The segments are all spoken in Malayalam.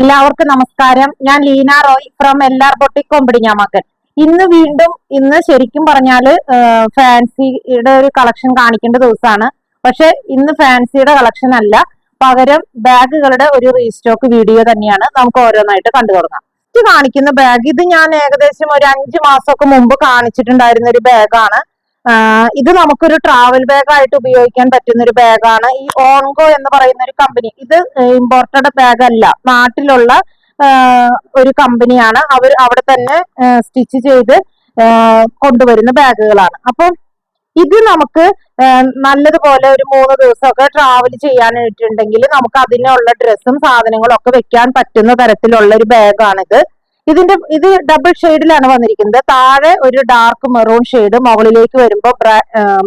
എല്ലാവർക്കും നമസ്കാരം. ഞാൻ Leena Roy from LR boutique Kombidinjamakkal. ഇന്ന് ശരിക്കും പറഞ്ഞാല് ഫാൻസിയുടെ ഒരു കളക്ഷൻ കാണിക്കേണ്ട ദിവസമാണ്. പക്ഷെ ഇന്ന് ഫാൻസിയുടെ കളക്ഷൻ അല്ല, പകരം ബാഗുകളുടെ ഒരു റീസ്റ്റോക്ക് വീഡിയോ തന്നെയാണ്. നമുക്ക് ഓരോന്നായിട്ട് കണ്ടു തുടങ്ങാം. ഇത് കാണിക്കുന്ന ബാഗ്, ഇത് ഞാൻ ഏകദേശം ഒരു 5 മാസമൊക്കെ മുമ്പ് കാണിച്ചിട്ടുണ്ടായിരുന്ന ഒരു ബാഗാണ്. ഇത് നമുക്കൊരു ട്രാവൽ ബാഗ് ആയിട്ട് ഉപയോഗിക്കാൻ പറ്റുന്ന ഒരു ബാഗാണ്. ഈ ഓൺഗോ എന്ന് പറയുന്ന ഒരു കമ്പനി, ഇത് ഇമ്പോർട്ടഡ് ബാഗ് അല്ല, നാട്ടിലുള്ള ഒരു കമ്പനിയാണ്. അവർ അവിടെ തന്നെ സ്റ്റിച്ച് ചെയ്ത് കൊണ്ടുവരുന്ന ബാഗുകളാണ്. അപ്പം ഇത് നമുക്ക് നല്ലതുപോലെ ഒരു 3 ദിവസമൊക്കെ ട്രാവൽ ചെയ്യാനായിട്ടുണ്ടെങ്കിൽ നമുക്ക് അതിനുള്ള ഡ്രസ്സും സാധനങ്ങളും ഒക്കെ വെക്കാൻ പറ്റുന്ന തരത്തിലുള്ള ഒരു ബാഗാണിത്. ഇത് ഡബിൾ ഷെയ്ഡിലാണ് വന്നിരിക്കുന്നത്. താഴെ ഒരു ഡാർക്ക് മെറൂൺ ഷെയ്ഡ്, മുകളിലേക്ക് വരുമ്പോൾ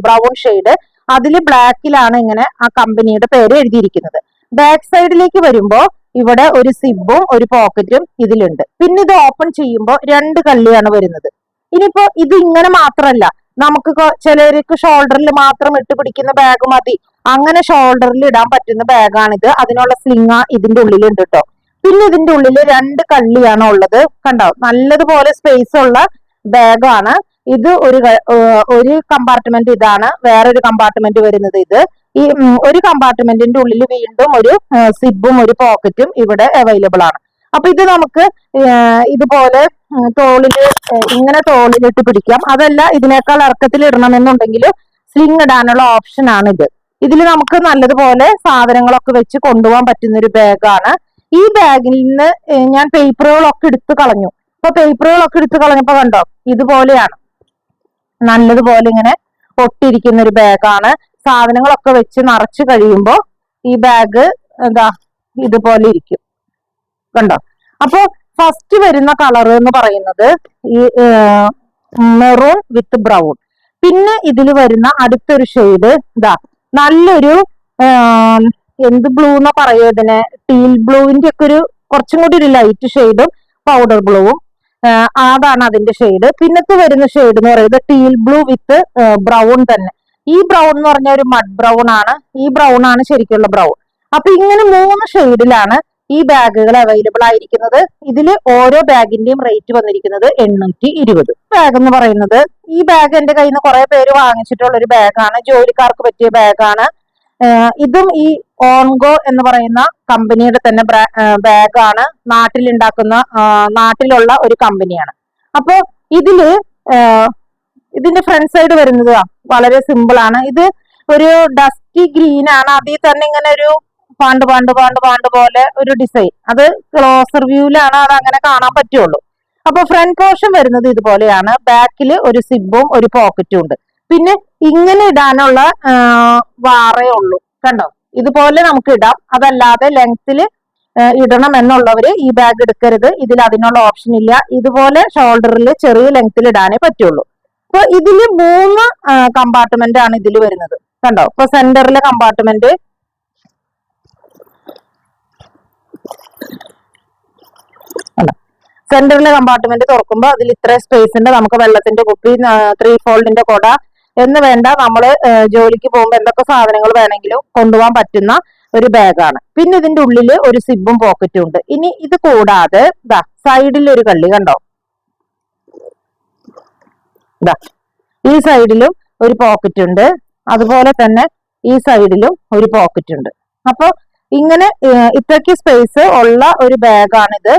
ബ്രൗൺ ഷെയ്ഡ്, അതിൽ ബ്ലാക്കിലാണ് ഇങ്ങനെ ആ കമ്പനിയുടെ പേര് എഴുതിയിരിക്കുന്നത്. ബാക്ക് സൈഡിലേക്ക് വരുമ്പോൾ ഇവിടെ ഒരു സിബും ഒരു പോക്കറ്റും ഇതിലുണ്ട്. പിന്നെ ഇത് ഓപ്പൺ ചെയ്യുമ്പോൾ 2 കള്ളിയാണ് വരുന്നത്. ഇനിയിപ്പോ ഇത് ഇങ്ങനെ മാത്രമല്ല, നമുക്ക് ചിലർക്ക് ഷോൾഡറിൽ മാത്രം ഇട്ട് പിടിക്കുന്ന ബാഗ് മതി, അങ്ങനെ ഷോൾഡറിൽ ഇടാൻ പറ്റുന്ന ബാഗാണിത്. അതിനുള്ള സ്ലിങ് ഇതിന്റെ ഉള്ളിലുണ്ട് കേട്ടോ. പിന്നെ ഇതിന്റെ ഉള്ളിൽ 2 കള്ളിയാണ് ഉള്ളത്. കണ്ടോ, നല്ലതുപോലെ സ്പേസ് ഉള്ള ബാഗാണ് ഇത്. ഒരു കമ്പാർട്ട്മെന്റ് ഇതാണ്, വേറൊരു കമ്പാർട്ട്മെന്റ് വരുന്നത് ഇത്. ഈ ഒരു കമ്പാർട്ട്മെന്റിന്റെ ഉള്ളിൽ വീണ്ടും ഒരു സിബും ഒരു പോക്കറ്റും ഇവിടെ അവൈലബിൾ ആണ്. അപ്പൊ ഇത് നമുക്ക് ഇതുപോലെ ഇങ്ങനെ തോളിലിട്ട് പിടിക്കാം. അതല്ല, ഇതിനേക്കാൾ ഇറക്കത്തിൽ ഇടണമെന്നുണ്ടെങ്കിൽ സ്ലിങ് ഇടാനുള്ള ഓപ്ഷൻ ആണ് ഇത്. ഇതിൽ നമുക്ക് നല്ലതുപോലെ സാധനങ്ങളൊക്കെ വെച്ച് കൊണ്ടുപോകാൻ പറ്റുന്ന ഒരു ബാഗാണ്. ഈ ബാഗിൽ നിന്ന് ഞാൻ പേപ്പറുകളൊക്കെ എടുത്തു കളഞ്ഞു. അപ്പൊ പേപ്പറുകളൊക്കെ എടുത്തു കളഞ്ഞപ്പോ കണ്ടോ, ഇതുപോലെയാണ്, നല്ലതുപോലെ ഇങ്ങനെ ഒട്ടിയിരിക്കുന്ന ഒരു ബാഗാണ്. സാധനങ്ങളൊക്കെ വെച്ച് നിറച്ചു കഴിയുമ്പോൾ ഈ ബാഗ് എന്താ ഇതുപോലെ ഇരിക്കും, കണ്ടോ. അപ്പൊ ഫസ്റ്റ് വരുന്ന കളർ എന്ന് പറയുന്നത് ഈ മെറൂൺ വിത്ത് ബ്രൗൺ. പിന്നെ ഇതിൽ വരുന്ന അടുത്തൊരു ഷെയ്ഡ് ഇതാ, നല്ലൊരു എന്ത് ബ്ലൂ എന്നാ പറയുക ഇതിനെ, ടീൽ ബ്ലൂവിന്റെ ഒക്കെ ഒരു കുറച്ചും കൂടി ഒരു ലൈറ്റ് ഷെയ്ഡും പൗഡർ ബ്ലൂവും, അതാണ് അതിന്റെ ഷെയ്ഡ്. പിന്നത്തെ വരുന്ന ഷെയ്ഡ് എന്ന് പറയുന്നത് ടീൽ ബ്ലൂ വിത്ത് ബ്രൗൺ തന്നെ. ഈ ബ്രൗൺ എന്ന് പറഞ്ഞ ഒരു മഡ് ബ്രൗൺ ആണ്. ഈ ബ്രൗൺ ആണ് ശരിക്കുള്ള ബ്രൗൺ. അപ്പൊ ഇങ്ങനെ 3 ഷെയ്ഡിലാണ് ഈ ബാഗുകൾ അവൈലബിൾ ആയിരിക്കുന്നത്. ഇതിൽ ഓരോ ബാഗിന്റെയും റേറ്റ് വന്നിരിക്കുന്നത് 820. ബാഗ് എന്ന് പറയുന്നത്, ഈ ബാഗ് എന്റെ കയ്യിൽ നിന്ന് കുറെ പേര് വാങ്ങിച്ചിട്ടുള്ള ഒരു ബാഗാണ്. ജോലിക്കാർക്ക് പറ്റിയ ബാഗാണ്. ഇതും ഈ ഓൺഗോ എന്ന് പറയുന്ന കമ്പനിയുടെ തന്നെ ബാഗാണ്. നാട്ടിലുള്ള ഒരു കമ്പനിയാണ്. അപ്പൊ ഇതിന്റെ ഫ്രണ്ട് സൈഡ് വരുന്നത് വളരെ സിമ്പിൾ ആണ്. ഇത് ഒരു ഡസ്റ്റി ഗ്രീൻ ആണ്. അതിൽ തന്നെ ഇങ്ങനെ ഒരു പാണ്ട് പോലെ ഒരു ഡിസൈൻ. അത് ക്ലോസർ വ്യൂവിലാണ് അത് അങ്ങനെ കാണാൻ പറ്റുള്ളൂ. അപ്പൊ ഫ്രണ്ട് പോർഷൻ വരുന്നത് ഇതുപോലെയാണ്. ബാക്കിൽ ഒരു സിബും ഒരു പോക്കറ്റും ഉണ്ട്. പിന്നെ ഇങ്ങനെ ഇടാനുള്ള വാറേ ഉള്ളൂ, കണ്ടോ. ഇതുപോലെ നമുക്ക് ഇടാം. അതല്ലാതെ ലെങ്ത്തിൽ ഇടണം എന്നുള്ളവര് ഈ ബാഗ് എടുക്കരുത്. ഇതിൽ അതിനുള്ള ഓപ്ഷൻ ഇല്ല. ഇതുപോലെ ഷോൾഡറിൽ ചെറിയ ലെങ്ത്തിൽ ഇടാനേ പറ്റുള്ളൂ. അപ്പൊ ഇതില് 3 കമ്പാർട്ട്മെന്റ് ആണ് ഇതിൽ വരുന്നത്, കണ്ടോ. ഇപ്പൊ സെന്ററിലെ കമ്പാർട്ട്മെന്റ്, തുറക്കുമ്പോൾ അതിൽ ഇത്ര സ്പേസ് ഉണ്ട്. നമുക്ക് വെള്ളത്തിന്റെ കുപ്പി, 3 ഫോൾഡിന്റെ കൊട എന്ന് വേണ്ട, നമ്മള് ജോലിക്ക് പോകുമ്പോൾ എന്തൊക്കെ സാധനങ്ങൾ വേണമെങ്കിലും കൊണ്ടുപോകാൻ പറ്റുന്ന ഒരു ബാഗാണ്. പിന്നെ ഇതിന്റെ ഉള്ളിൽ ഒരു സിബും പോക്കറ്റും ഉണ്ട്. ഇനി ഇത് കൂടാതെ സൈഡിൽ ഒരു കള്ളി കണ്ടോ, ഈ സൈഡിലും ഒരു പോക്കറ്റ് ഉണ്ട്. അതുപോലെ തന്നെ ഈ സൈഡിലും ഒരു പോക്കറ്റ് ഉണ്ട്. അപ്പൊ ഇങ്ങനെ ഇത്രയ്ക്ക് സ്പേസ് ഉള്ള ഒരു ബാഗാണിത്.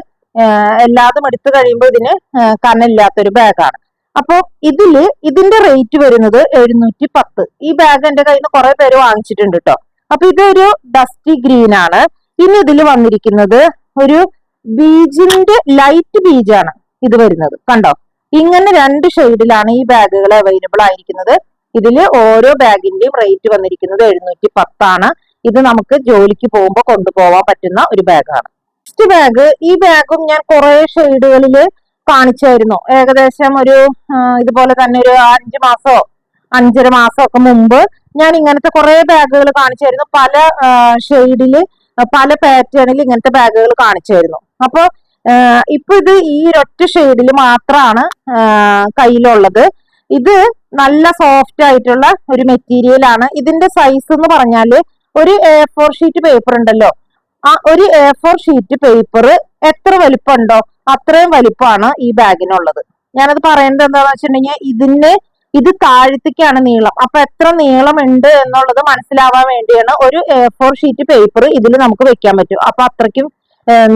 എല്ലാതും എടുത്തു കഴിയുമ്പോൾ ഇതിന് കനമില്ലാത്തൊരു ബാഗാണ്. അപ്പൊ ഇതിന്റെ റേറ്റ് വരുന്നത് 710. ഈ ബാഗ് എന്റെ കയ്യിൽ നിന്ന് കുറെ പേര് വാങ്ങിച്ചിട്ടുണ്ട് കേട്ടോ. അപ്പൊ ഇതൊരു ഡസ്റ്റി ഗ്രീൻ ആണ്. ഇനി ഇതിൽ വന്നിരിക്കുന്നത് ഒരു ബീജിന്റെ ലൈറ്റ് ബീജാണ് ഇത് വരുന്നത്, കണ്ടോ. ഇങ്ങനെ 2 ഷെയ്ഡിലാണ് ഈ ബാഗുകൾ അവൈലബിൾ ആയിരിക്കുന്നത്. ഇതിൽ ഓരോ ബാഗിന്റെയും റേറ്റ് വന്നിരിക്കുന്നത് 710 ആണ്. ഇത് നമുക്ക് ജോലിക്ക് പോകുമ്പോൾ കൊണ്ടുപോകാൻ പറ്റുന്ന ഒരു ബാഗാണ്. നെക്സ്റ്റ് ബാഗ്, ഈ ബാഗും ഞാൻ കുറെ ഷെയ്ഡുകളിൽ കാണിച്ചായിരുന്നു. ഏകദേശം ഒരു ഇതുപോലെ തന്നെ ഒരു 5 മാസമോ 5.5 മാസമോ ഒക്കെ മുമ്പ് ഞാൻ ഇങ്ങനത്തെ കുറെ ബാഗുകൾ കാണിച്ചായിരുന്നു. പല ഷെയ്ഡില് പല പാറ്റേണിൽ ഇങ്ങനത്തെ ബാഗുകൾ കാണിച്ചായിരുന്നു. അപ്പൊ ഇപ്പൊ ഇത് ഈ ഒറ്റ ഷെയ്ഡിൽ മാത്രമാണ് കയ്യിലുള്ളത്. ഇത് നല്ല സോഫ്റ്റ് ആയിട്ടുള്ള ഒരു മെറ്റീരിയൽ ആണ്. ഇതിന്റെ സൈസ് എന്ന് പറഞ്ഞാല് ഒരു A4 ഷീറ്റ് പേപ്പർ ഉണ്ടല്ലോ, ഒരു A4 ഷീറ്റ് പേപ്പർ എത്ര വലിപ്പമുണ്ടോ അത്രയും വലിപ്പമാണ് ഈ ബാഗിനുള്ളത്. ഞാനത് പറയുന്നത് എന്താണെന്ന് വെച്ചിട്ടുണ്ടെങ്കിൽ ഇത് താഴ്ത്തിക്കാണ് നീളം. അപ്പൊ എത്ര നീളം ഉണ്ട് എന്നുള്ളത് മനസ്സിലാവാൻ വേണ്ടിയാണ് ഒരു A4 ഷീറ്റ് പേപ്പർ ഇതിൽ നമുക്ക് വെക്കാൻ പറ്റും. അപ്പൊ അത്രയ്ക്കും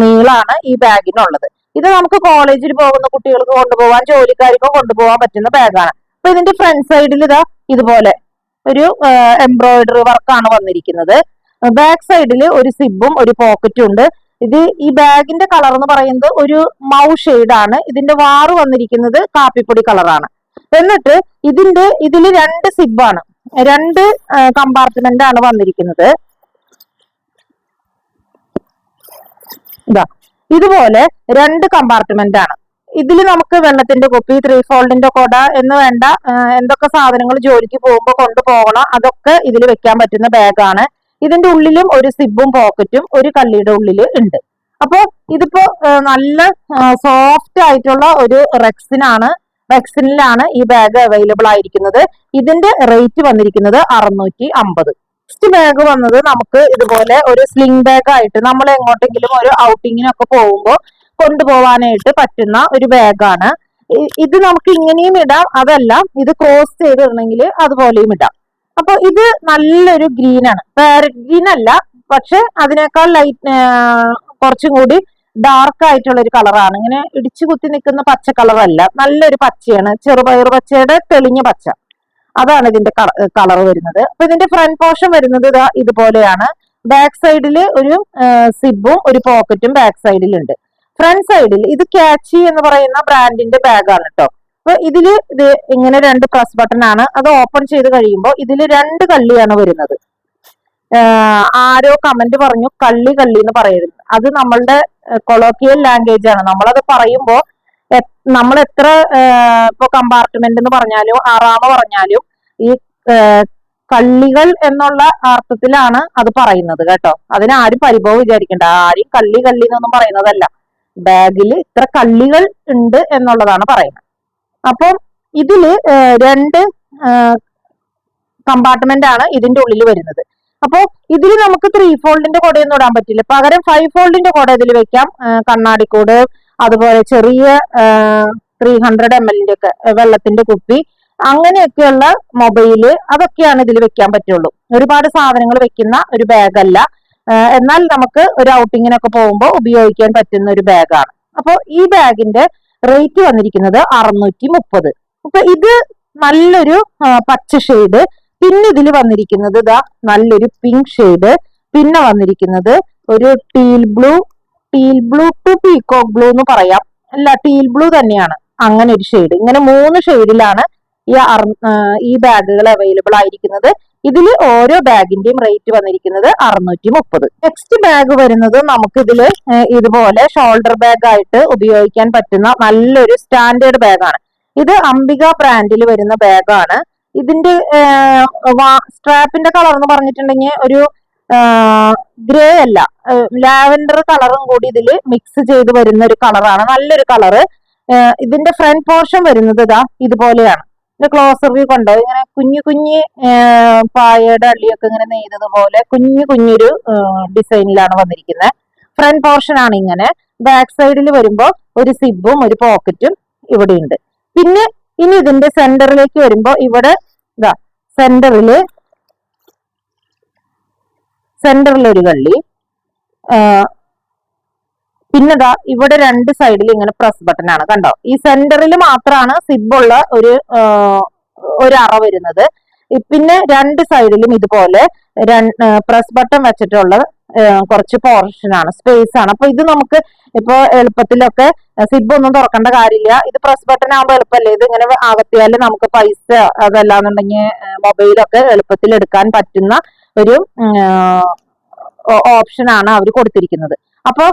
നീളാണ് ഈ ബാഗിനുള്ളത്. ഇത് നമുക്ക് കോളേജിൽ പോകുന്ന കുട്ടികൾക്ക് കൊണ്ടുപോകാൻ, ജോലിക്കാർക്കും കൊണ്ടുപോകാൻ പറ്റുന്ന ബാഗാണ്. അപ്പൊ ഇതിന്റെ ഫ്രണ്ട് സൈഡിൽ ഇതുപോലെ ഒരു എംബ്രോയിഡറി വർക്കാണ് വന്നിരിക്കുന്നത്. ബാക്ക് സൈഡിൽ ഒരു സിബും ഒരു പോക്കറ്റും ഉണ്ട്. ഈ ബാഗിന്റെ കളർ എന്ന് പറയുന്നത് ഒരു മൗ ഷെയ്ഡാണ്. ഇതിന്റെ വാറ് വന്നിരിക്കുന്നത് കാപ്പിപ്പൊടി കളറാണ്. എന്നിട്ട് ഇതില് 2 സിബാണ്, 2 കമ്പാർട്ട്മെന്റ് ആണ് വന്നിരിക്കുന്നത്. ഇതുപോലെ 2 കമ്പാർട്ട്മെന്റ് ആണ്. ഇതിൽ നമുക്ക് വെള്ളത്തിന്റെ കുപ്പി, 3 ഫോൾഡിന്റെ കൊട എന്ന് വേണ്ട എന്തൊക്കെ സാധനങ്ങൾ ജോലിക്ക് പോകുമ്പോൾ കൊണ്ടുപോകണം അതൊക്കെ ഇതിൽ വെക്കാൻ പറ്റുന്ന ബാഗാണ്. ഇതിന്റെ ഉള്ളിലും ഒരു സിബും പോക്കറ്റും ഒരു കള്ളിയുടെ ഉള്ളിൽ ഉണ്ട്. അപ്പോ ഇതിപ്പോ നല്ല സോഫ്റ്റ് ആയിട്ടുള്ള ഒരു റെക്സിനിലാണ് ഈ ബാഗ് അവൈലബിൾ ആയിരിക്കുന്നത്. ഇതിന്റെ റേറ്റ് വന്നിരിക്കുന്നത് 650. നെക്സ്റ്റ് ബാഗ് വന്നത് നമുക്ക് ഇതുപോലെ ഒരു സ്ലിംഗ് ബാഗ് ആയിട്ട് നമ്മൾ എങ്ങോട്ടെങ്കിലും ഒരു ഔട്ടിങ്ങിനൊക്കെ പോകുമ്പോൾ കൊണ്ടുപോകാനായിട്ട് പറ്റുന്ന ഒരു ബാഗാണ്. ഇത് നമുക്ക് ഇങ്ങനെയും ഇടാം, അതല്ല ഇത് ക്രോസ് ചെയ്തിടണമെങ്കിൽ അതുപോലെയും ഇടാം. അപ്പൊ ഇത് നല്ലൊരു ഗ്രീൻ ആണ്, പാരറ്റ് ഗ്രീൻ അല്ല, പക്ഷെ അതിനേക്കാൾ കുറച്ചും കൂടി ഡാർക്ക് ആയിട്ടുള്ള ഒരു കളറാണ്. ഇങ്ങനെ ഇടിച്ചു കുത്തി നിൽക്കുന്ന പച്ച കളറല്ല, നല്ലൊരു പച്ചയാണ്, ചെറുപയർ പച്ചയുടെ തെളിഞ്ഞ പച്ച, അതാണ് ഇതിന്റെ കളർ വരുന്നത്. അപ്പൊ ഇതിന്റെ ഫ്രണ്ട് പോർഷൻ വരുന്നത് ഇതുപോലെയാണ്. ബാക്ക് സൈഡിൽ ഒരു സിബും ഒരു പോക്കറ്റും ബാക്ക് സൈഡിലുണ്ട്. ഫ്രണ്ട് സൈഡിൽ ഇത് ക്യാച്ചി എന്ന് പറയുന്ന ബ്രാൻഡിന്റെ ബാഗാണ് കേട്ടോ. അപ്പൊ ഇത് ഇങ്ങനെ 2 പ്രസ് ബട്ടൺ ആണ്. അത് ഓപ്പൺ ചെയ്ത് കഴിയുമ്പോൾ ഇതിൽ 2 കള്ളിയാണ് വരുന്നത്. ആരോ കമന്റ് പറഞ്ഞു കള്ളി എന്ന് പറയരുത്, അത് നമ്മളുടെ കൊളോക്കിയൽ ലാംഗ്വേജ് ആണ്. നമ്മളത് പറയുമ്പോൾ നമ്മൾ എത്ര ഇപ്പൊ കമ്പാർട്ട്മെന്റ് എന്ന് പറഞ്ഞാലും ആറാമ പറഞ്ഞാലും ഈ കള്ളികൾ എന്നുള്ള അർത്ഥത്തിലാണ് അത് പറയുന്നത് കേട്ടോ. അതിനാരും പരിഭവം വിചാരിക്കണ്ട, ആരും കള്ളി എന്നൊന്നും പറയുന്നതല്ല. ബാഗിൽ ഇത്ര കള്ളികൾ ഉണ്ട് എന്നുള്ളതാണ് പറയുന്നത്. അപ്പം ഇതില് 2 കമ്പാർട്ട്മെന്റ് ആണ് ഇതിന്റെ ഉള്ളിൽ വരുന്നത്. അപ്പോ ഇതിൽ നമുക്ക് 3 ഫോൾഡിന്റെ കൊടയൊന്നും ഇടാൻ പറ്റില്ല, പകരം 5 ഫോൾഡിന്റെ കൊട ഇതിൽ വെക്കാം. കണ്ണാടിക്കൂട്, അതുപോലെ ചെറിയ 300 ml ഒക്കെ വെള്ളത്തിന്റെ കുപ്പി, അങ്ങനെയൊക്കെയുള്ള മൊബൈല്, അതൊക്കെയാണ് ഇതിൽ വെക്കാൻ പറ്റുള്ളൂ. ഒരുപാട് സാധനങ്ങൾ വെക്കുന്ന ഒരു ബാഗല്ല, എന്നാൽ നമുക്ക് ഒരു ഔട്ടിങ്ങിനൊക്കെ പോകുമ്പോൾ ഉപയോഗിക്കാൻ പറ്റുന്ന ഒരു ബാഗാണ്. അപ്പോൾ ഈ ബാഗിന്റെ റേറ്റ് വന്നിരിക്കുന്നത് 630. അപ്പൊ ഇത് നല്ലൊരു പച്ച ഷെയ്ഡ്, പിന്നെ ഇതിൽ വന്നിരിക്കുന്നത് നല്ലൊരു പിങ്ക് ഷെയ്ഡ്, പിന്നെ വന്നിരിക്കുന്നത് ഒരു teal blue to peacock blue എന്ന് പറയാം, അല്ല ടീൽ ബ്ലൂ തന്നെയാണ്, അങ്ങനെ ഒരു ഷെയ്ഡ്. ഇങ്ങനെ 3 ഷെയ്ഡിലാണ് ഈ ബാഗുകൾ അവൈലബിൾ ആയിരിക്കുന്നത്. ഇതിൽ ഓരോ ബാഗിന്റെയും റേറ്റ് വന്നിരിക്കുന്നത് 630. നെക്സ്റ്റ് ബാഗ് വരുന്നത് നമുക്ക് ഇതില് ഇതുപോലെ ഷോൾഡർ ബാഗ് ആയിട്ട് ഉപയോഗിക്കാൻ പറ്റുന്ന നല്ലൊരു സ്റ്റാൻഡേർഡ് ബാഗാണ്. ഇത് അംബിക ബ്രാൻഡിൽ വരുന്ന ബാഗാണ്. ഇതിന്റെ സ്ട്രാപ്പിന്റെ കളർ എന്ന് പറഞ്ഞിട്ടുണ്ടെങ്കിൽ ഒരു ഗ്രേ അല്ല, ലാവൻഡർ കളറും കൂടി ഇതിൽ മിക്സ് ചെയ്ത് വരുന്ന ഒരു കളറാണ്, നല്ലൊരു കളറ്. ഇതിന്റെ ഫ്രണ്ട് പോർഷൻ വരുന്നത് ഇതുപോലെയാണ്. ക്ലോസർ വ്യൂ കണ്ടോ, ഇങ്ങനെ കുഞ്ഞു പായയുടെ അള്ളിയൊക്കെ ഇങ്ങനെ നെയ്തതുപോലെ കുഞ്ഞൊരു ഡിസൈനിലാണ് വന്നിരിക്കുന്നത്. ഫ്രണ്ട് പോർഷൻ ആണ് ഇങ്ങനെ. ബാക്ക് സൈഡിൽ വരുമ്പോൾ ഒരു സിബും ഒരു പോക്കറ്റും ഇവിടെ ഉണ്ട്. പിന്നെ ഇനി ഇതിന്റെ സെന്ററിലേക്ക് വരുമ്പോൾ ഇവിടെ സെന്ററിലൊരു കള്ളി, പിന്നെ ഇവിടെ 2 സൈഡിൽ ഇങ്ങനെ പ്രസ് ബട്ടൺ ആണ് കണ്ടോ. ഈ സെന്ററിൽ മാത്രമാണ് സിബുള്ള ഒരു അറ വരുന്നത്. പിന്നെ 2 സൈഡിലും ഇതുപോലെ പ്രസ് ബട്ടൺ വെച്ചിട്ടുള്ള കുറച്ച് പോർഷൻ ആണ്, സ്പേസ് ആണ്. അപ്പൊ ഇത് നമുക്ക് ഇപ്പൊ എളുപ്പത്തിലൊക്കെ സിബ് ഒന്നും തുറക്കേണ്ട കാര്യമില്ല. ഇത് പ്രസ് ബട്ടൺ ആകുമ്പോൾ എളുപ്പമല്ലേ, ഇത് ഇങ്ങനെ അകത്തിയാൽ നമുക്ക് പൈസ അതല്ലാന്നുണ്ടെങ്കിൽ മൊബൈലൊക്കെ എളുപ്പത്തിൽ എടുക്കാൻ പറ്റുന്ന ഒരു ഓപ്ഷനാണ് അവർ കൊടുത്തിരിക്കുന്നത്. അപ്പൊ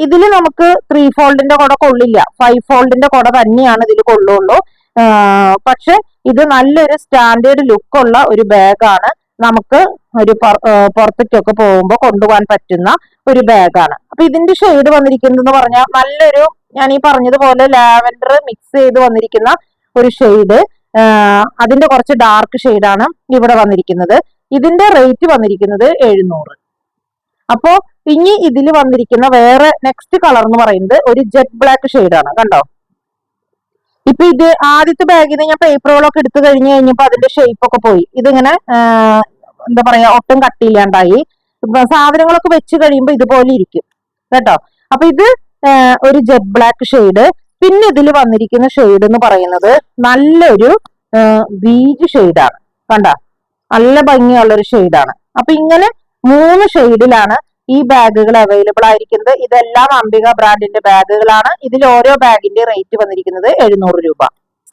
ഇതിൽ നമുക്ക് 3 ഫോൾഡിന്റെ കുട കൊള്ളില്ല, 5 ഫോൾഡിന്റെ കുട തന്നെയാണ് ഇതിൽ കൊള്ളുള്ളൂ. പക്ഷെ ഇത് നല്ലൊരു സ്റ്റാൻഡേർഡ് ലുക്കുള്ള ഒരു ബാഗാണ്, നമുക്ക് ഒരു പുറത്തേക്കൊക്കെ പോകുമ്പോൾ കൊണ്ടുപോകാൻ പറ്റുന്ന ഒരു ബാഗാണ്. അപ്പൊ ഇതിന്റെ ഷെയ്ഡ് വന്നിരിക്കുന്നത് പറഞ്ഞാൽ നല്ലൊരു, ഞാൻ ഈ പറഞ്ഞതുപോലെ ലാവൻഡർ മിക്സ് ചെയ്ത് വന്നിരിക്കുന്ന ഒരു ഷെയ്ഡ്, അതിന്റെ കുറച്ച് ഡാർക്ക് ഷെയ്ഡാണ് ഇവിടെ വന്നിരിക്കുന്നത്. ഇതിന്റെ റേറ്റ് വന്നിരിക്കുന്നത് 700. അപ്പോ ഇനി ഇതിൽ വന്നിരിക്കുന്ന വേറെ നെക്സ്റ്റ് കളർ എന്ന് പറയുന്നത് ഒരു ജെറ്റ് ബ്ലാക്ക് ഷെയ്ഡാണ്. കണ്ടോ, ഇപ്പൊ ഇത് ആദ്യത്തെ ബാഗിൽ നിന്ന് ഞാൻ പേപ്പറുകളൊക്കെ എടുത്തു കഴിഞ്ഞു കഴിഞ്ഞപ്പോ അതിന്റെ ഷേപ്പ് ഒക്കെ പോയി. ഇതിങ്ങനെ എന്താ പറയാ, ഒട്ടും കട്ടിയില്ലാണ്ടായി. സാധനങ്ങളൊക്കെ വെച്ച് കഴിയുമ്പോൾ ഇതുപോലെ ഇരിക്കും കേട്ടോ. അപ്പൊ ഇത് ഒരു ജെറ്റ് ബ്ലാക്ക് ഷെയ്ഡ്. പിന്നെ ഇതിൽ വന്നിരിക്കുന്ന ഷെയ്ഡ് എന്ന് പറയുന്നത് നല്ലൊരു ബീജ് ഷെയ്ഡാണ്. കണ്ട, നല്ല ഭംഗിയുള്ള ഒരു ഷെയ്ഡാണ്. അപ്പൊ ഇങ്ങനെ 3 ഷെയ്ഡിലാണ് ഈ ബാഗുകൾ അവൈലബിൾ ആയിരിക്കുന്നത്. ഇതെല്ലാം അംബിക ബ്രാൻഡിന്റെ ബാഗുകളാണ്. ഇതിൽ ഓരോ ബാഗിന്റെ റേറ്റ് വന്നിരിക്കുന്നത് 700 രൂപ.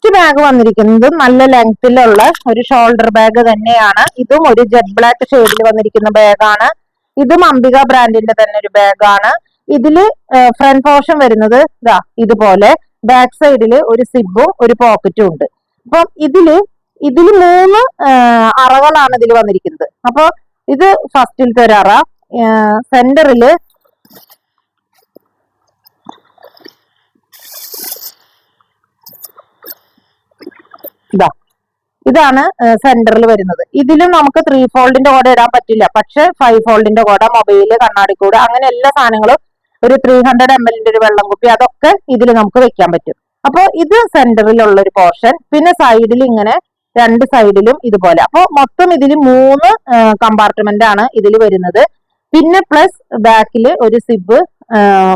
നെക്സ്റ്റ് ബാഗ് വന്നിരിക്കുന്നത് നല്ല ലെങ്തിലുള്ള ഒരു ഷോൾഡർ ബാഗ് തന്നെയാണ്. ഇതും ഒരു ജെറ്റ് ബ്ലാക്ക് ഷെയ്ഡിൽ വന്നിരിക്കുന്ന ബാഗാണ്. ഇതും അംബിക ബ്രാൻഡിന്റെ തന്നെ ഒരു ബാഗാണ്. ഇതില് ഫ്രണ്ട് പോർഷൻ വരുന്നത് ഇതാ ഇതുപോലെ, ബാക്ക് സൈഡില് ഒരു സിബും ഒരു പോക്കറ്റും ഉണ്ട്. അപ്പം ഇതില് 3 അറകളാണ് ഇതിൽ വന്നിരിക്കുന്നത്. അപ്പൊ ഇത് ഫസ്റ്റിലത്തെ ഒരു അറ, സെന്ററില് ഇതാണ് സെന്ററിൽ വരുന്നത്. ഇതിലും നമുക്ക് 3 ഫോൾഡിന്റെ കൂടെ ഇടാൻ പറ്റില്ല, പക്ഷെ 5 ഫോൾഡിന്റെ കൂടെ, മൊബൈല്, കണ്ണാടിക്കൂട്, അങ്ങനെ എല്ലാ സാധനങ്ങളും, ഒരു 300 ml ഒരു വെള്ളം കുപ്പി, അതൊക്കെ ഇതിൽ നമുക്ക് വെക്കാൻ പറ്റും. അപ്പൊ ഇത് സെന്ററിലുള്ള ഒരു പോർഷൻ. പിന്നെ സൈഡിൽ ഇങ്ങനെ 2 സൈഡിലും ഇതുപോലെ. അപ്പൊ മൊത്തം ഇതിൽ 3 കമ്പാർട്ട്മെന്റ് ആണ് ഇതിൽ വരുന്നത്. പിന്നെ പ്ലസ് ബാക്കില് ഒരു സിബ്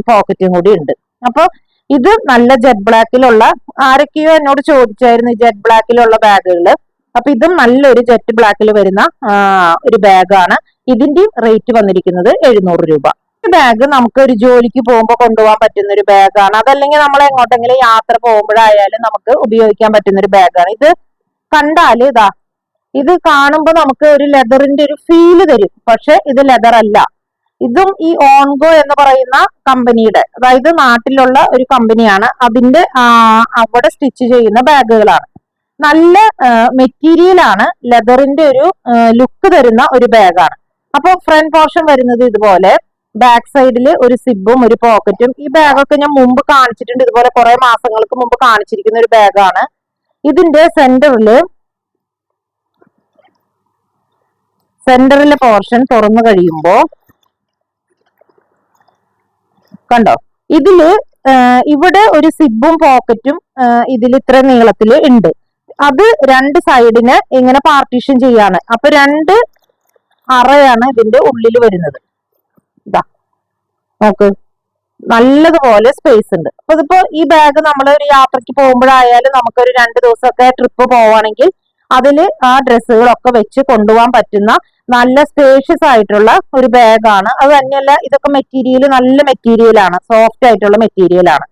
പോക്കറ്റും കൂടി ഉണ്ട്. അപ്പൊ ഇത് നല്ല ജെറ്റ് ബ്ലാക്കിലുള്ള, ആരൊക്കെയോ എന്നോട് ചോദിച്ചായിരുന്നു ജെറ്റ് ബ്ലാക്കിലുള്ള ബാഗുകള്. അപ്പൊ ഇതും നല്ലൊരു ജെറ്റ് ബ്ലാക്കിൽ വരുന്ന ഒരു ബാഗാണ്. ഇതിന്റെ റേറ്റ് വന്നിരിക്കുന്നത് 700 രൂപ. ഈ ബാഗ് നമുക്ക് ഒരു ജോലിക്ക് പോകുമ്പോൾ കൊണ്ടുപോകാൻ പറ്റുന്ന ഒരു ബാഗാണ്. അതല്ലെങ്കിൽ നമ്മൾ എങ്ങോട്ടെങ്കിലും യാത്ര പോകുമ്പോഴായാലും നമുക്ക് ഉപയോഗിക്കാൻ പറ്റുന്ന ഒരു ബാഗാണ്. ഇത് കണ്ടാല് ഇത് കാണുമ്പോൾ നമുക്ക് ഒരു ലെതറിന്റെ ഒരു ഫീല് തരും, പക്ഷെ ഇത് ലെതർ അല്ല. ഇതും ഈ ഓൺഗോ എന്ന് പറയുന്ന കമ്പനിയുടെ, അതായത് നാട്ടിലുള്ള ഒരു കമ്പനിയാണ്, അതിന്റെ അവിടെ സ്റ്റിച്ച് ചെയ്യുന്ന ബാഗുകളാണ്. നല്ല മെറ്റീരിയൽ ആണ്, ലെതറിന്റെ ഒരു ലുക്ക് തരുന്ന ഒരു ബാഗാണ്. അപ്പൊ ഫ്രണ്ട് പോർഷൻ വരുന്നത് ഇതുപോലെ, ബാക്ക് സൈഡിൽ ഒരു സിബും ഒരു പോക്കറ്റും. ഈ ബാഗൊക്കെ ഞാൻ മുമ്പ് കാണിച്ചിട്ടുണ്ട്, ഇതുപോലെ കുറെ മാസങ്ങൾക്ക് മുമ്പ് കാണിച്ചിരിക്കുന്ന ഒരു ബാഗാണ്. ഇതിന്റെ സെന്ററിലെ പോർഷൻ തുറന്നു കഴിയുമ്പോ കണ്ടോ, ഇവിടെ ഒരു സിബും പോക്കറ്റും ഇതിൽ ഇത്ര നീളത്തില് ഉണ്ട്. അത് 2 സൈഡിന് ഇങ്ങനെ പാർട്ടീഷൻ ചെയ്യാണ്. അപ്പൊ 2 അറയാണ് ഇതിന്റെ ഉള്ളിൽ വരുന്നത്. നോക്ക്, നല്ലതുപോലെ സ്പേസ് ഉണ്ട്. അപ്പൊ ഇതിപ്പോ ഈ ബാഗ് നമ്മൾ ഒരു യാത്രക്ക് പോകുമ്പോഴായാലും നമുക്കൊരു 2 ദിവസമൊക്കെ ട്രിപ്പ് പോവാണെങ്കിൽ അതില് ആ ഡ്രസ്സുകളൊക്കെ വെച്ച് കൊണ്ടുപോകാൻ പറ്റുന്ന നല്ല സ്പേഷ്യസ് ആയിട്ടുള്ള ഒരു ബാഗാണ്. അത് തന്നെയല്ല, ഇതൊക്കെ മെറ്റീരിയൽ നല്ല മെറ്റീരിയലാണ്, സോഫ്റ്റ് ആയിട്ടുള്ള മെറ്റീരിയലാണ്.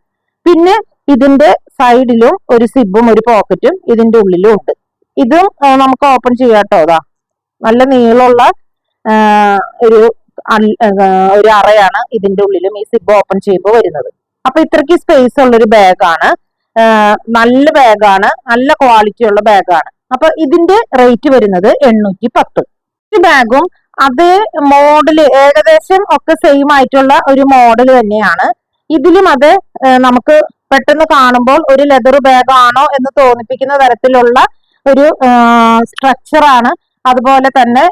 പിന്നെ ഇതിന്റെ സൈഡിലും ഒരു സിബും ഒരു പോക്കറ്റും ഇതിന്റെ ഉള്ളിലും ഉണ്ട്. ഇതും നമുക്ക് ഓപ്പൺ ചെയ്യാട്ടോ. നല്ല നീളമുള്ള ഒരു അറയാണ് ഇതിന്റെ ഉള്ളിലും ഈ സിബ് ഓപ്പൺ ചെയ്യുമ്പോൾ വരുന്നത്. അപ്പൊ ഇത്രയ്ക്ക് സ്പേസ് ഉള്ളൊരു ബാഗാണ്. നല്ല ബാഗാണ്, നല്ല ക്വാളിറ്റി ഉള്ള ബാഗാണ്. അപ്പൊ ഇതിന്റെ റേറ്റ് വരുന്നത് 810. ഈ ബാഗും അതേ മോഡല്, ഏകദേശം ഒക്കെ സെയിം ആയിട്ടുള്ള ഒരു മോഡൽ തന്നെയാണ്. ഇതിലും അത് നമുക്ക് പെട്ടെന്ന് കാണുമ്പോൾ ഒരു ലെതർ ബാഗ് ആണോ എന്ന് തോന്നിപ്പിക്കുന്ന തരത്തിലുള്ള ഒരു സ്ട്രക്ചറാണ്. അതുപോലെ തന്നെ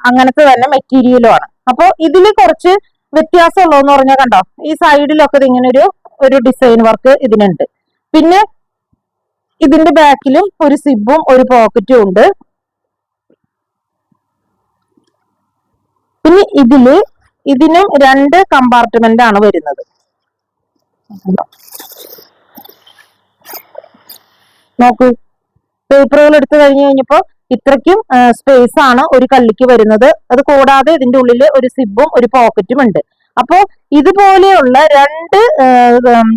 അങ്ങനത്തെ തന്നെ മെറ്റീരിയലും ആണ്. അപ്പൊ ഇതിൽ കുറച്ച് വ്യത്യാസമുള്ളതെന്ന് പറഞ്ഞാൽ കണ്ടോ, ഈ സൈഡിലൊക്കെ ഇതിങ്ങനെ ഒരു ഡിസൈൻ വർക്ക് ഇതിനുണ്ട്. പിന്നെ ഇതിന്റെ ബാക്കിലും ഒരു സിബും ഒരു പോക്കറ്റും ഉണ്ട്. പിന്നെ ഇതിനും 2 കമ്പാർട്ട്മെന്റ് ആണ് വരുന്നത്. നോക്കൂ, പേപ്പറുകൾ എടുത്തു കഴിഞ്ഞപ്പോ ഇത്രയ്ക്കും സ്പേസ് ആണ് ഒരു കള്ളിക്ക് വരുന്നത്. അത് കൂടാതെ ഇതിന്റെ ഉള്ളിൽ ഒരു സിബും ഒരു പോക്കറ്റും ഉണ്ട്. അപ്പോ ഇതുപോലെയുള്ള 2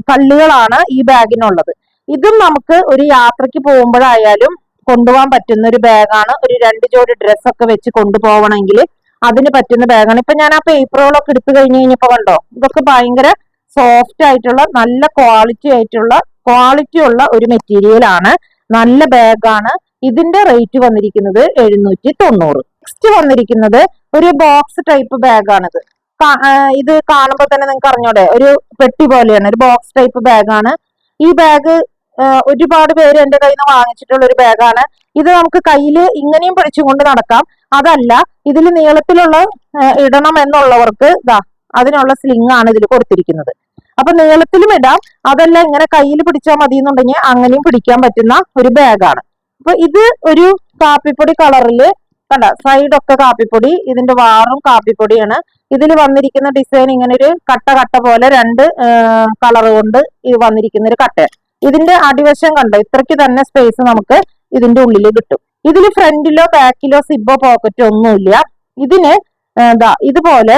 കള്ളികളാണ് ഈ ബാഗിനുള്ളത്. ഇതും നമുക്ക് ഒരു യാത്രക്ക് പോകുമ്പോഴായാലും കൊണ്ടുപോകാൻ പറ്റുന്ന ഒരു ബാഗാണ്. ഒരു 2 ജോഡി ഡ്രസ്സൊക്കെ വെച്ച് കൊണ്ടുപോകണമെങ്കിൽ അതിന് പറ്റുന്ന ബാഗാണ്. ഇപ്പൊ ഞാൻ ആ പേപ്പറുകളൊക്കെ എടുത്തു കഴിഞ്ഞപ്പോ കണ്ടോ, ഇതൊക്കെ ഭയങ്കര സോഫ്റ്റ് ആയിട്ടുള്ള നല്ല ക്വാളിറ്റി ഉള്ള ഒരു മെറ്റീരിയൽ ആണ്. നല്ല ബാഗാണ്. ഇതിന്റെ റേറ്റ് വന്നിരിക്കുന്നത് 790. നെക്സ്റ്റ് വന്നിരിക്കുന്നത് ഒരു ബോക്സ് ടൈപ്പ് ബാഗാണിത്. ഇത് കാണുമ്പോൾ തന്നെ നിങ്ങൾക്ക് അറിഞ്ഞൂടെ, ഒരു പെട്ടി പോലെയാണ്, ഒരു ബോക്സ് ടൈപ്പ് ബാഗാണ്. ഈ ബാഗ് ഒരുപാട് പേര് എന്റെ കയ്യിൽ നിന്ന് വാങ്ങിച്ചിട്ടുള്ള ഒരു ബാഗാണ്. ഇത് നമുക്ക് കയ്യിൽ ഇങ്ങനെയും പിടിച്ചുകൊണ്ട് നടക്കാം. അതല്ല, ഇതിൽ നീളത്തിലുള്ള ഇടണം എന്നുള്ളവർക്ക് അതിനുള്ള സ്ലിംഗ് ആണ് ഇതിൽ കൊടുത്തിരിക്കുന്നത്. അപ്പൊ നീളത്തിലും ഇടാം, അതല്ല ഇങ്ങനെ കയ്യിൽ പിടിച്ചാൽ മതി എന്നുണ്ടെങ്കിൽ അങ്ങനെയും പിടിക്കാൻ പറ്റുന്ന ഒരു ബാഗാണ്. അപ്പൊ ഇത് ഒരു കാപ്പിപ്പൊടി കളറില് കണ്ട, സൈഡൊക്കെ കാപ്പിപ്പൊടി, ഇതിന്റെ വാറും കാപ്പിപ്പൊടിയാണ്. ഇതിൽ വന്നിരിക്കുന്ന ഡിസൈൻ ഇങ്ങനെ ഒരു കട്ട കട്ട പോലെ രണ്ട് കളർ കൊണ്ട് ഇത് വന്നിരിക്കുന്ന ഒരു കട്ട. ഇതിന്റെ അടിവശം കണ്ടോ, ഇത്രയ്ക്ക് തന്നെ സ്പേസ് നമുക്ക് ഇതിന്റെ ഉള്ളിൽ കിട്ടും. ഇതിൽ ഫ്രണ്ടിലോ ബാക്കിലോ സിബോ പോക്കറ്റോ ഒന്നുമില്ല. ഇതിന് ഇതുപോലെ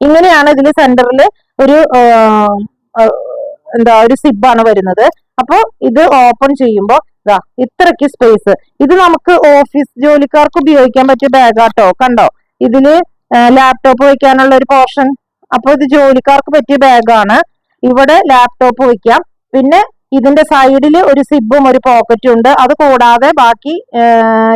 ഇങ്ങനെയാണ് ഇതിൽ സെന്ററിൽ ഒരു ഒരു സിബാണ് വരുന്നത്. അപ്പൊ ഇത് ഓപ്പൺ ചെയ്യുമ്പോ ഇത്രയ്ക്ക് സ്പേസ്. ഇത് നമുക്ക് ഓഫീസ് ജോലിക്കാർക്ക് ഉപയോഗിക്കാൻ പറ്റിയ ബാഗാട്ടോ. കണ്ടോ, ഇതില് ലാപ്ടോപ്പ് വെക്കാനുള്ള ഒരു പോർഷൻ. അപ്പൊ ഇത് ജോലിക്കാർക്ക് പറ്റിയ ബാഗാണ്. ഇവിടെ ലാപ്ടോപ്പ് വെക്കാം. പിന്നെ ഇതിന്റെ സൈഡിൽ ഒരു സിബും ഒരു പോക്കറ്റും ഉണ്ട്. അത് കൂടാതെ ബാക്കി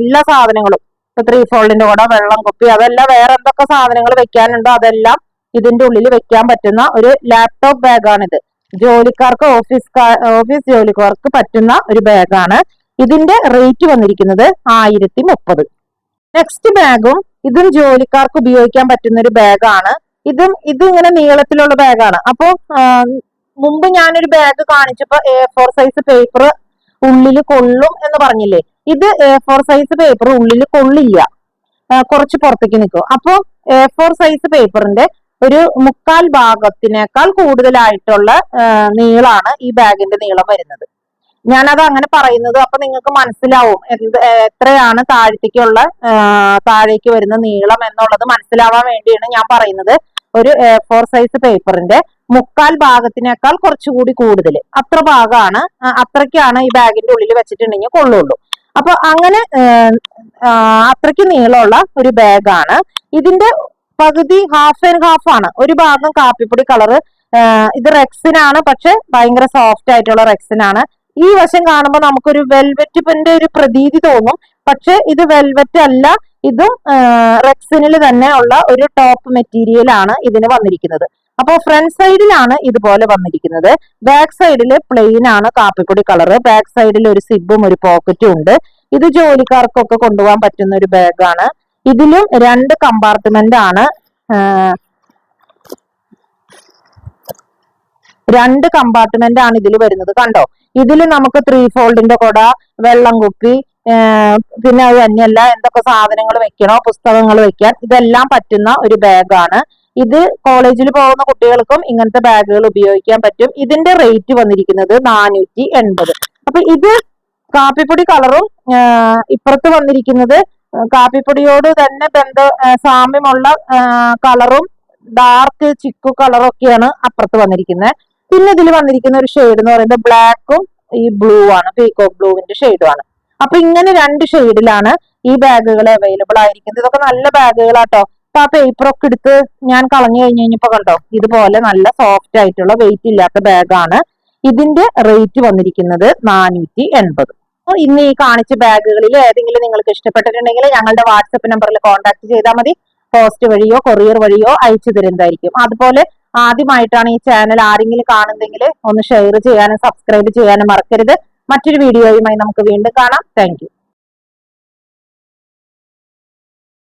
എല്ലാ സാധനങ്ങളും, ഇപ്പൊ 3 ഫോൾഡിന്റെ കൂടെ വെള്ളം കുപ്പി, അതെല്ലാം വേറെ എന്തൊക്കെ സാധനങ്ങൾ വെക്കാനുണ്ടോ അതെല്ലാം ഇതിന്റെ ഉള്ളിൽ വെക്കാൻ പറ്റുന്ന ഒരു ലാപ്ടോപ്പ് ബാഗാണിത്. ജോലിക്കാർക്ക് ഓഫീസ് ജോലിക്കാർക്ക് പറ്റുന്ന ഒരു ബാഗാണ്. ഇതിന്റെ റേറ്റ് വന്നിരിക്കുന്നത് 1030. നെക്സ്റ്റ് ബാഗും ഇതും ജോലിക്കാർക്ക് ഉപയോഗിക്കാൻ പറ്റുന്ന ഒരു ബാഗാണ്. ഇത് ഇങ്ങനെ നീളത്തിലുള്ള ബാഗാണ്. അപ്പൊ മുമ്പ് ഞാനൊരു ബാഗ് കാണിച്ചപ്പോ A4 സൈസ് പേപ്പർ ഉള്ളിൽ കൊള്ളും എന്ന് പറഞ്ഞില്ലേ, ഇത് A4 സൈസ് പേപ്പർ ഉള്ളിൽ കൊള്ളില്ല, കുറച്ച് പുറത്തേക്ക് നിൽക്കും. അപ്പൊ A4 സൈസ് പേപ്പറിന്റെ ഒരു 1/4 ഭാഗത്തിനേക്കാൾ കൂടുതലായിട്ടുള്ള നീളാണ് ഈ ബാഗിന്റെ നീളം വരുന്നത്. ഞാനത് അങ്ങനെ പറയുന്നത് അപ്പൊ നിങ്ങൾക്ക് മനസ്സിലാവും എത്രയാണ് താഴേക്ക് വരുന്ന നീളം എന്നുള്ളത് മനസ്സിലാവാൻ വേണ്ടിയാണ് ഞാൻ പറയുന്നത്. ഒരു A4 സൈസ് പേപ്പറിന്റെ 1/4 ഭാഗത്തിനേക്കാൾ കുറച്ചുകൂടി കൂടുതൽ, അത്ര ഭാഗമാണ്, അത്രയ്ക്കാണ് ഈ ബാഗിന്റെ ഉള്ളിൽ വെച്ചിട്ടുണ്ടെങ്കിൽ കൊള്ളുള്ളൂ. അപ്പൊ അങ്ങനെ അത്രയ്ക്ക് നീളമുള്ള ഒരു ബാഗാണ്. ഇതിന്റെ പകുതി ഹാഫ് ആൻഡ് ഹാഫ് ആണ്. ഒരു ഭാഗം കാപ്പിപ്പൊടി കളറ്, ഇത് റെക്സിനാണ്, പക്ഷെ ഭയങ്കര സോഫ്റ്റ് ആയിട്ടുള്ള റെക്സിനാണ്. ഈ വശം കാണുമ്പോൾ നമുക്കൊരു വെൽവെറ്റിന്റെ ഒരു പ്രതീതി തോന്നും, പക്ഷെ ഇത് വെൽവെറ്റ് അല്ല, ഇതും റെക്സിനിൽ തന്നെ ഉള്ള ഒരു ടോപ്പ് മെറ്റീരിയൽ ആണ് ഇതിന് വന്നിരിക്കുന്നത്. അപ്പൊ ഫ്രണ്ട് സൈഡിലാണ് ഇതുപോലെ വന്നിരിക്കുന്നത്. ബാക്ക് സൈഡിൽ പ്ലെയിൻ ആണ് കാപ്പിപ്പൊടി കളറ്. ബാക്ക് സൈഡിൽ ഒരു സിബും ഒരു പോക്കറ്റും ഉണ്ട്. ഇത് ജോലിക്കാർക്കൊക്കെ കൊണ്ടുപോകാൻ പറ്റുന്ന ഒരു ബാഗാണ്. ഇതിലും 2 കമ്പാർട്ട്മെന്റ് ആണ്. 2 കമ്പാർട്ട്മെന്റ് ആണ് ഇതിൽ വരുന്നത്. കണ്ടോ, ഇതിൽ നമുക്ക് 3 ഫോൾഡിന്റെ കൊട, വെള്ളം കുപ്പി, പിന്നെ അത് തന്നെയല്ല എന്തൊക്കെ സാധനങ്ങൾ വെക്കണോ, പുസ്തകങ്ങൾ വെക്കാൻ, ഇതെല്ലാം പറ്റുന്ന ഒരു ബാഗാണ്. ഇത് കോളേജിൽ പോകുന്ന കുട്ടികൾക്കും ഇങ്ങനത്തെ ബാഗുകൾ ഉപയോഗിക്കാൻ പറ്റും. ഇതിന്റെ റേറ്റ് വന്നിരിക്കുന്നത് 480. അപ്പൊ ഇത് കാപ്പിപ്പൊടി കളറും ഇപ്പുറത്ത് വന്നിരിക്കുന്നത് കാപ്പിപ്പൊടിയോട് തന്നെ സാമ്യമുള്ള കളറും ഡാർക്ക് ചിക്കു കളറും ഒക്കെയാണ് അപ്പുറത്ത് വന്നിരിക്കുന്നത്. പിന്നെ ഇതിൽ വന്നിരിക്കുന്ന ഒരു ഷെയ്ഡ് എന്ന് പറയുന്നത് ബ്ലാക്കും ഈ ബ്ലൂ ആണ്, പീകോക്ക് ബ്ലൂവിന്റെ ഷെയ്ഡുമാണ്. അപ്പൊ ഇങ്ങനെ 2 ഷെയ്ഡിലാണ് ഈ ബാഗുകൾ അവൈലബിൾ ആയിരിക്കുന്നത്. ഇതൊക്കെ നല്ല ബാഗുകളാട്ടോ. അപ്പൊ ആ പേപ്പറൊക്കെ എടുത്ത് ഞാൻ കളഞ്ഞു കഴിഞ്ഞപ്പോ കണ്ടോ, ഇതുപോലെ നല്ല സോഫ്റ്റ് ആയിട്ടുള്ള വെയിറ്റ് ഇല്ലാത്ത ബാഗാണ്. ഇതിന്റെ റേറ്റ് വന്നിരിക്കുന്നത് 480. ഇന്ന് ഈ കാണിച്ച ബാഗുകളിൽ ഏതെങ്കിലും നിങ്ങൾക്ക് ഇഷ്ടപ്പെട്ടിട്ടുണ്ടെങ്കിൽ ഞങ്ങളുടെ വാട്സപ്പ് നമ്പറിൽ കോൺടാക്ട് ചെയ്താൽ മതി. പോസ്റ്റ് വഴിയോ കൊറിയർ വഴിയോ അയച്ചു തരുന്നതായിരിക്കും. അതുപോലെ ആദ്യമായിട്ടാണ് ഈ ചാനൽ ആരെങ്കിലും കാണുന്നെങ്കിൽ ഒന്ന് ഷെയർ ചെയ്യാനും സബ്സ്ക്രൈബ് ചെയ്യാനും മറക്കരുത്. മറ്റൊരു വീഡിയോയുമായി നമുക്ക് വീണ്ടും കാണാം. Thank you.